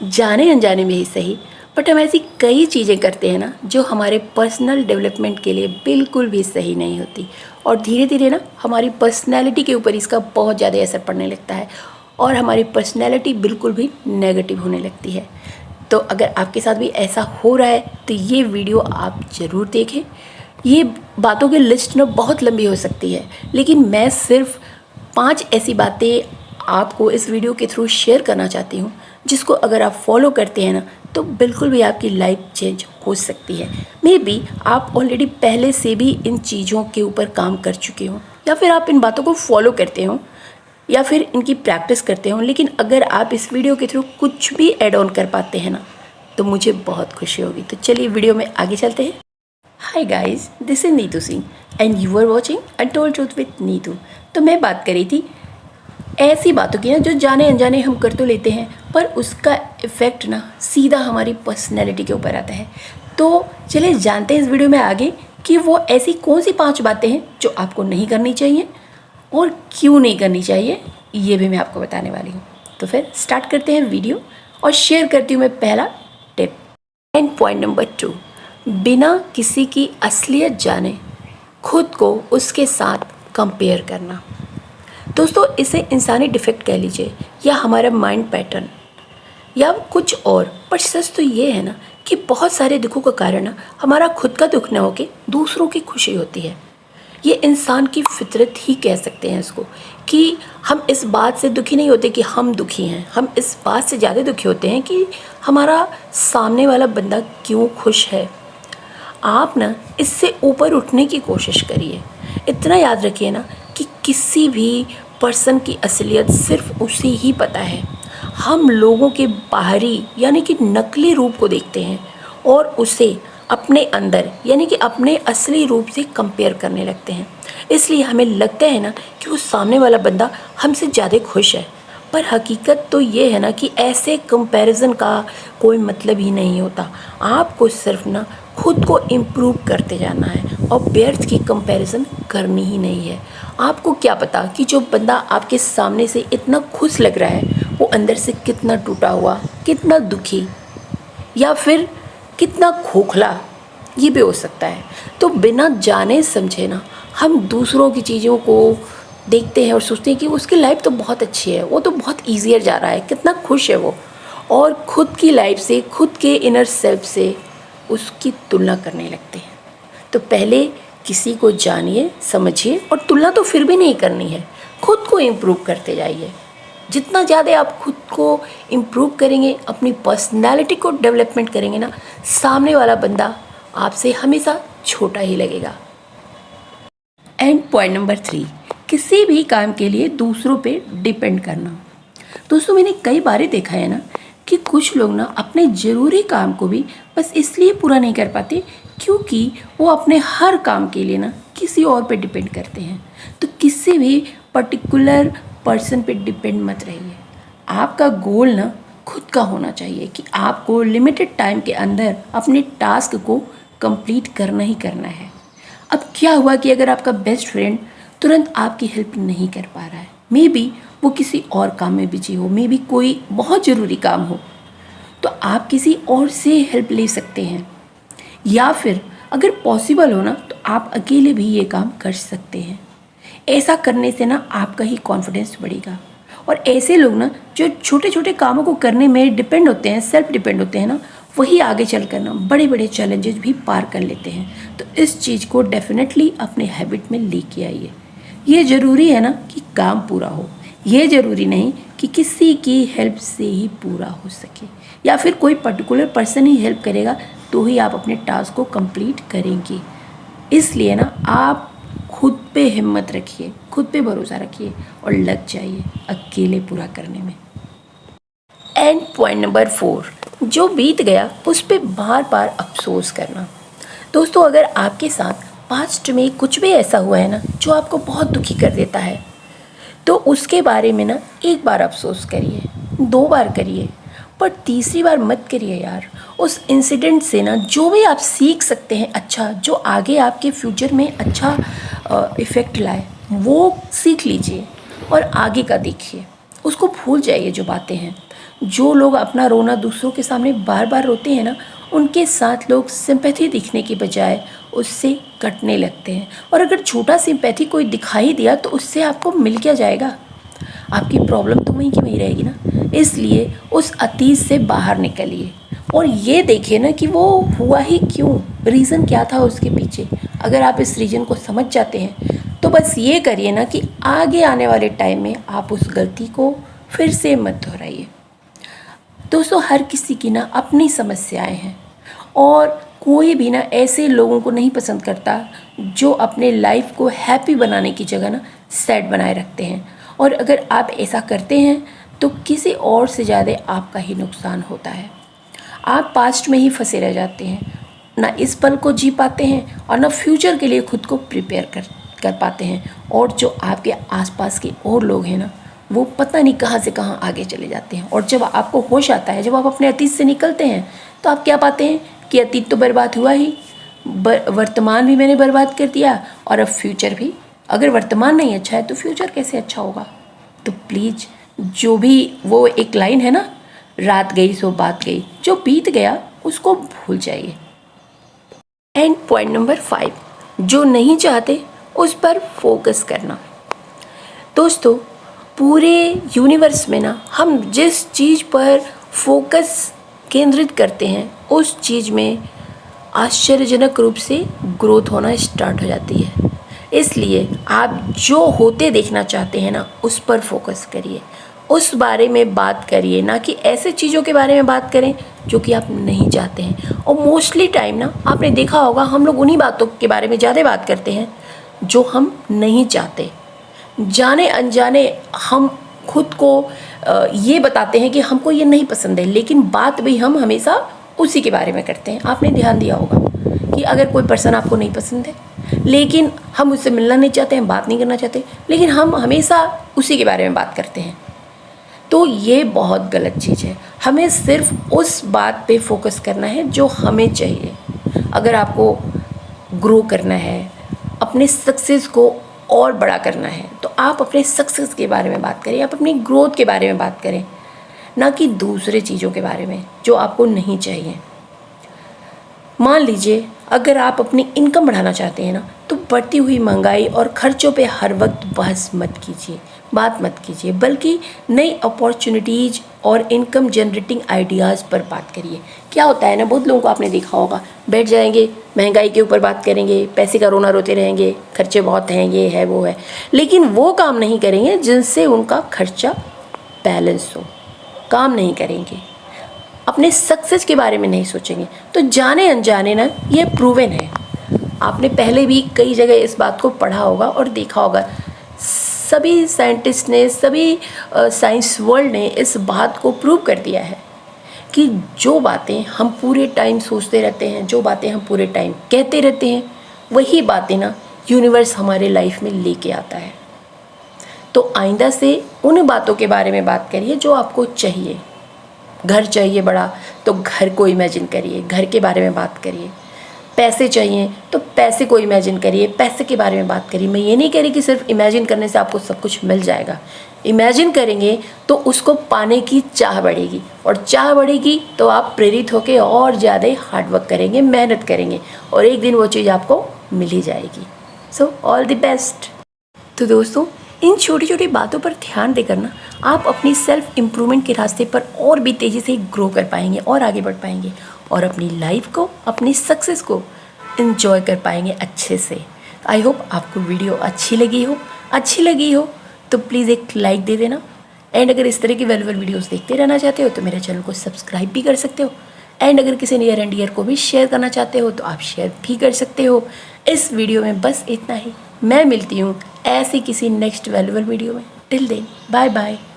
जाने अनजाने में ही सही, बट हम ऐसी कई चीज़ें करते हैं ना जो हमारे पर्सनल डेवलपमेंट के लिए बिल्कुल भी सही नहीं होती, और धीरे धीरे ना हमारी पर्सनैलिटी के ऊपर इसका बहुत ज़्यादा असर पड़ने लगता है और हमारी पर्सनैलिटी बिल्कुल भी नेगेटिव होने लगती है। तो अगर आपके साथ भी ऐसा हो रहा है तो ये वीडियो आप ज़रूर देखें। ये बातों की लिस्ट ना बहुत लंबी हो सकती है, लेकिन मैं सिर्फ 5 ऐसी बातें आपको इस वीडियो के थ्रू शेयर करना चाहती हूँ जिसको अगर आप फॉलो करते हैं ना तो बिल्कुल भी आपकी लाइफ चेंज हो सकती है। मे बी आप ऑलरेडी पहले से भी इन चीज़ों के ऊपर काम कर चुके हों, या फिर आप इन बातों को फॉलो करते हो, या फिर इनकी प्रैक्टिस करते हो, लेकिन अगर आप इस वीडियो के थ्रू कुछ भी ऐड ऑन कर पाते हैं ना तो मुझे बहुत खुशी होगी। तो चलिए वीडियो में आगे चलते हैं। Hi guys, this is Neetu Singh and you are watching untold truth with Neetu. तो मैं बात कर रही थी ऐसी बातों की ना जो जाने अनजाने हम कर तो लेते हैं, पर उसका इफ़ेक्ट ना सीधा हमारी पर्सनैलिटी के ऊपर आता है। तो चलिए जानते हैं इस वीडियो में आगे कि वो ऐसी कौन सी 5 बातें हैं जो आपको नहीं करनी चाहिए और क्यों नहीं करनी चाहिए, ये भी मैं आपको बताने वाली हूँ। तो फिर स्टार्ट करते हैं वीडियो और शेयर करती हूँ मैं पहला टिप। एंड पॉइंट नंबर 2, बिना किसी की असलियत जाने खुद को उसके साथ कंपेयर करना। दोस्तों, इसे इंसानी डिफेक्ट कह लीजिए या हमारा माइंड पैटर्न या कुछ और, पर सच तो ये है ना कि बहुत सारे दुखों का कारण ना हमारा खुद का दुख न होके दूसरों की खुशी होती है। ये इंसान की फितरत ही कह सकते हैं इसको, कि हम इस बात से दुखी नहीं होते कि हम दुखी हैं, हम इस बात से ज़्यादा दुखी होते हैं कि हमारा सामने वाला बंदा क्यों खुश है। आप ना इससे ऊपर उठने की कोशिश करिए। इतना याद रखिए ना कि किसी भी पर्सन की असलियत सिर्फ उसे ही पता है। हम लोगों के बाहरी यानी कि नकली रूप को देखते हैं और उसे अपने अंदर यानी कि अपने असली रूप से कंपेयर करने लगते हैं। इसलिए हमें लगता है ना कि वो सामने वाला बंदा हमसे ज़्यादा खुश है, पर हकीकत तो ये है ना कि ऐसे कंपैरिजन का कोई मतलब ही नहीं होता। आपको सिर्फ ना खुद को इम्प्रूव करते जाना है और व्यर्थ की कंपैरिजन करनी ही नहीं है। आपको क्या पता कि जो बंदा आपके सामने से इतना खुश लग रहा है वो अंदर से कितना टूटा हुआ, कितना दुखी या फिर कितना खोखला, ये भी हो सकता है। तो बिना जाने समझे ना हम दूसरों की चीज़ों को देखते हैं और सोचते हैं कि उसकी लाइफ तो बहुत अच्छी है, वो तो बहुत ईजियर जा रहा है, कितना खुश है वो, और खुद की लाइफ से, खुद के इनर सेल्फ से उसकी तुलना करने लगते हैं। तो पहले किसी को जानिए, समझिए, और तुलना तो फिर भी नहीं करनी है, खुद को इम्प्रूव करते जाइए। जितना ज़्यादा आप खुद को इम्प्रूव करेंगे, अपनी पर्सनैलिटी को डेवलपमेंट करेंगे ना, सामने वाला बंदा आपसे हमेशा छोटा ही लगेगा। एंड पॉइंट नंबर 3, किसी भी काम के लिए दूसरों पे डिपेंड करना। दोस्तों, मैंने कई बार देखा है ना कि कुछ लोग ना अपने ज़रूरी काम को भी बस इसलिए पूरा नहीं कर पाते क्योंकि वो अपने हर काम के लिए ना किसी और पे डिपेंड करते हैं। तो किसी भी पर्टिकुलर पर्सन पे डिपेंड मत रहिए। आपका गोल ना खुद का होना चाहिए कि आपको लिमिटेड टाइम के अंदर अपने टास्क को कंप्लीट करना ही करना है। अब क्या हुआ कि अगर आपका बेस्ट फ्रेंड तुरंत आपकी हेल्प नहीं कर पा रहा है, मे बी वो किसी और काम में बिजी हो, मे बी कोई बहुत ज़रूरी काम हो, तो आप किसी और से हेल्प ले सकते हैं, या फिर अगर पॉसिबल हो ना तो आप अकेले भी ये काम कर सकते हैं। ऐसा करने से ना आपका ही कॉन्फिडेंस बढ़ेगा। और ऐसे लोग ना जो छोटे छोटे कामों को करने में डिपेंड होते हैं, सेल्फ डिपेंड होते हैं ना, वही आगे चल कर ना बड़े बड़े चैलेंजेस भी पार कर लेते हैं। तो इस चीज़ को डेफिनेटली अपने हैबिट में लेके आइए। ये ज़रूरी है ना कि काम पूरा हो, ये ज़रूरी नहीं कि किसी की हेल्प से ही पूरा हो सके, या फिर कोई पर्टिकुलर पर्सन ही हेल्प करेगा तो ही आप अपने टास्क को कंप्लीट करेंगे। इसलिए ना आप खुद पे हिम्मत रखिए, खुद पे भरोसा रखिए और लग जाइए अकेले पूरा करने में। एंड पॉइंट नंबर 4, जो बीत गया उस पर बार बार अफसोस करना। दोस्तों, अगर आपके साथ पास्ट में कुछ भी ऐसा हुआ है ना जो आपको बहुत दुखी कर देता है, तो उसके बारे में ना एक बार अफसोस करिए, 2 बार करिए, पर तीसरी बार मत करिए यार। उस इंसिडेंट से ना जो भी आप सीख सकते हैं अच्छा, जो आगे आपके फ्यूचर में अच्छा इफ़ेक्ट लाए, वो सीख लीजिए और आगे का देखिए। उसको भूल जाइए जो बातें हैं। जो लोग अपना रोना दूसरों के सामने बार बार रोते हैं ना, उनके साथ लोग सिंपैथी दिखने की बजाय उससे कटने लगते हैं। और अगर छोटा सिंपैथी कोई दिखाई दिया तो उससे आपको मिल क्या जाएगा? आपकी प्रॉब्लम तो वहीं की वहीं रहेगी ना। इसलिए उस अतीत से बाहर निकलिए और ये देखिए ना कि वो हुआ ही क्यों, रीज़न क्या था उसके पीछे। अगर आप इस रीज़न को समझ जाते हैं तो बस ये करिए ना कि आगे आने वाले टाइम में आप उस गलती को फिर से मत दोहराइए। दोस्तों, हर किसी की ना अपनी समस्याएं हैं और कोई भी ना ऐसे लोगों को नहीं पसंद करता जो अपने लाइफ को हैप्पी बनाने की जगह ना सैड बनाए रखते हैं। और अगर आप ऐसा करते हैं तो किसी और से ज़्यादा आपका ही नुकसान होता है। आप पास्ट में ही फंसे रह जाते हैं, ना इस पल को जी पाते हैं और ना फ्यूचर के लिए खुद को प्रिपेयर कर पाते हैं। और जो आपके आसपास के और लोग हैं ना, वो पता नहीं कहाँ से कहाँ आगे चले जाते हैं। और जब आपको होश आता है, जब आप अपने अतीत से निकलते हैं, तो आप क्या पाते हैं कि अतीत तो बर्बाद हुआ ही, वर्तमान भी मैंने बर्बाद कर दिया और अब फ्यूचर भी। अगर वर्तमान नहीं अच्छा है तो फ्यूचर कैसे अच्छा होगा? तो प्लीज़, जो भी वो एक लाइन है ना, रात गई सो बात गई, जो बीत गया उसको भूल जाइए। एंड पॉइंट नंबर 5, जो नहीं चाहते उस पर फोकस करना। दोस्तों, पूरे यूनिवर्स में ना हम जिस चीज़ पर फोकस केंद्रित करते हैं उस चीज़ में आश्चर्यजनक रूप से ग्रोथ होना स्टार्ट हो जाती है। इसलिए आप जो होते देखना चाहते हैं ना, उस पर फोकस करिए, उस बारे में बात करिए, ना कि ऐसे चीज़ों के बारे में बात करें जो कि आप नहीं चाहते हैं। और मोस्टली टाइम ना आपने देखा होगा, हम लोग उन्हीं बातों के बारे में ज़्यादा बात करते हैं जो हम नहीं चाहते। जाने अनजाने हम खुद को ये बताते हैं कि हमको ये नहीं पसंद है, लेकिन बात भी हम हमेशा उसी के बारे में करते हैं। आपने ध्यान दिया होगा कि अगर कोई पर्सन आपको नहीं पसंद है, लेकिन हम उससे मिलना नहीं चाहते हैं, बात नहीं करना चाहते, लेकिन हम हमेशा उसी के बारे में बात करते हैं। तो ये बहुत गलत चीज़ है। हमें सिर्फ उस बात पे फोकस करना है जो हमें चाहिए। अगर आपको ग्रो करना है, अपने सक्सेस को और बड़ा करना है, तो आप अपने सक्सेस के बारे में बात करें, आप अपनी ग्रोथ के बारे में बात करें, ना कि दूसरे चीज़ों के बारे में जो आपको नहीं चाहिए। मान लीजिए, अगर आप अपनी इनकम बढ़ाना चाहते हैं ना, तो बढ़ती हुई महंगाई और खर्चों पे हर वक्त बात मत कीजिए, बल्कि नई अपॉर्चुनिटीज़ और इनकम जनरेटिंग आइडियाज़ पर बात करिए। क्या होता है ना, बहुत लोगों को आपने देखा होगा, बैठ जाएंगे, महंगाई के ऊपर बात करेंगे, पैसे का रोना रोते रहेंगे, खर्चे बहुत हैं, ये है वो है, लेकिन वो काम नहीं करेंगे जिनसे उनका खर्चा बैलेंस हो। काम नहीं करेंगे, अपने सक्सेस के बारे में नहीं सोचेंगे। तो जाने अनजाने ना ये प्रूवन है। आपने पहले भी कई जगह इस बात को पढ़ा होगा और देखा होगा। सभी साइंटिस्ट ने, सभी साइंस वर्ल्ड ने इस बात को प्रूव कर दिया है कि जो बातें हम पूरे टाइम सोचते रहते हैं, जो बातें हम पूरे टाइम कहते रहते हैं, वही बातें ना यूनिवर्स हमारे लाइफ में लेके आता है। तो आइंदा से उन बातों के बारे में बात करिए जो आपको चाहिए। घर चाहिए बड़ा, तो घर को इमेजिन करिए, घर के बारे में बात करिए। पैसे चाहिए तो पैसे को इमेजिन करिए, पैसे के बारे में बात करिए। मैं ये नहीं कह रही कि सिर्फ इमेजिन करने से आपको सब कुछ मिल जाएगा। इमेजिन करेंगे तो उसको पाने की चाह बढ़ेगी, और चाह बढ़ेगी तो आप प्रेरित होकर और ज़्यादा हार्डवर्क करेंगे, मेहनत करेंगे, और एक दिन वो चीज़ आपको मिल ही जाएगी। So all the best. तो दोस्तों, इन छोटी छोटी बातों पर ध्यान देकर ना आप अपनी सेल्फ इम्प्रूवमेंट के रास्ते पर और भी तेज़ी से ग्रो कर पाएंगे और आगे बढ़ पाएंगे, और अपनी लाइफ को, अपनी सक्सेस को एंजॉय कर पाएंगे अच्छे से। आई होप आपको वीडियो अच्छी लगी हो तो प्लीज़ एक लाइक दे देना। एंड अगर इस तरह की वैल्यूएबल वीडियोस देखते रहना चाहते हो तो मेरे चैनल को सब्सक्राइब भी कर सकते हो। एंड अगर किसी नियर एंड डियर को भी शेयर करना चाहते हो तो आप शेयर भी कर सकते हो। इस वीडियो में बस इतना ही। मैं मिलती हूँ ऐसे किसी नेक्स्ट वैल्यूएबल वीडियो में। Till then, bye bye.